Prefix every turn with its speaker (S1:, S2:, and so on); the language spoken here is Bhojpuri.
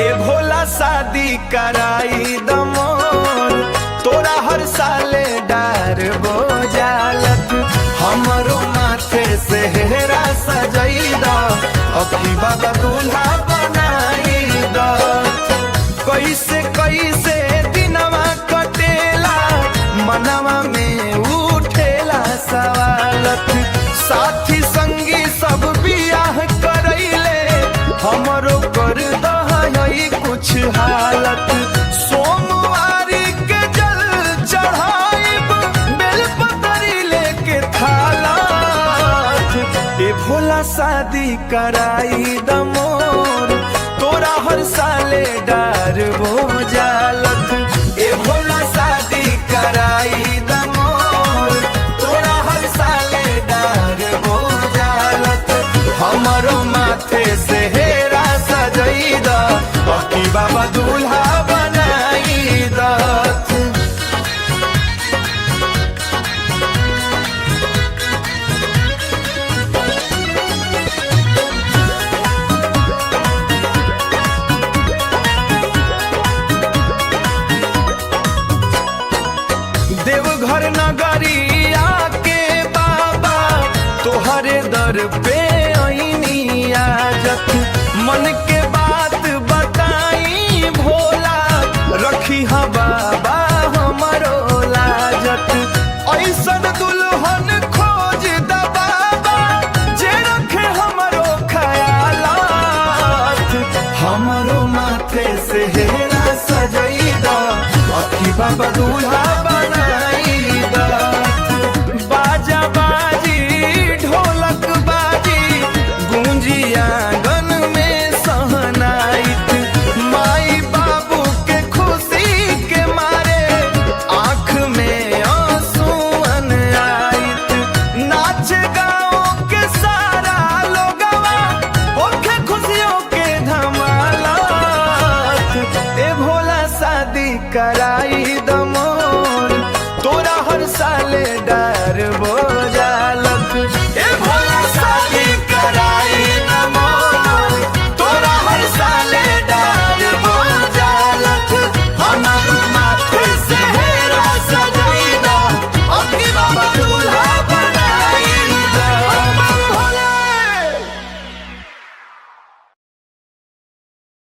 S1: ए भोला शादी कराई दमोर तोरा हर साले डार बोझालत हमरो माथे से हेरा सजई द अभी बाबा दूल्हा बनाई द कैसे कैसे दिनवा कटेला मनवा में उठेला सवालत साथी संगी सब बियाह करैले हमरो कर दहई कुछ हालत सोमवारी के जल चढ़ाइब बेलपतरी लेके थालत ए भोला शादी कराई दमोर तोरा हर साले डार बोझालत ए भोला शादी कराई दमोर तोरा हर साले डार बोझालत हमरो माथे से हेरा सजई द बाकी बाबा दूल्हा बनाई दत देवघर नगरिया के बाबा तोहरे दर पे आईनी आजत मन के बात बताई भोला रखी हा बाबा हमरो लाजत ऐसन दुल्हन खोज द बाबा जे रखे हमरो ख्यालात हमरो माथे से हेरा सजई द बाकी बाबा दूल्हा बनाई द बाजा बाजी ढोलक बाजी गूंजी आंगन में सहनाइत माई बाबू के खुशी के मारे आंख में आंसुअन आइत नाच गाँव के सारा लोगवा ओखे खुशियों के धमालत ए भोला शादी करा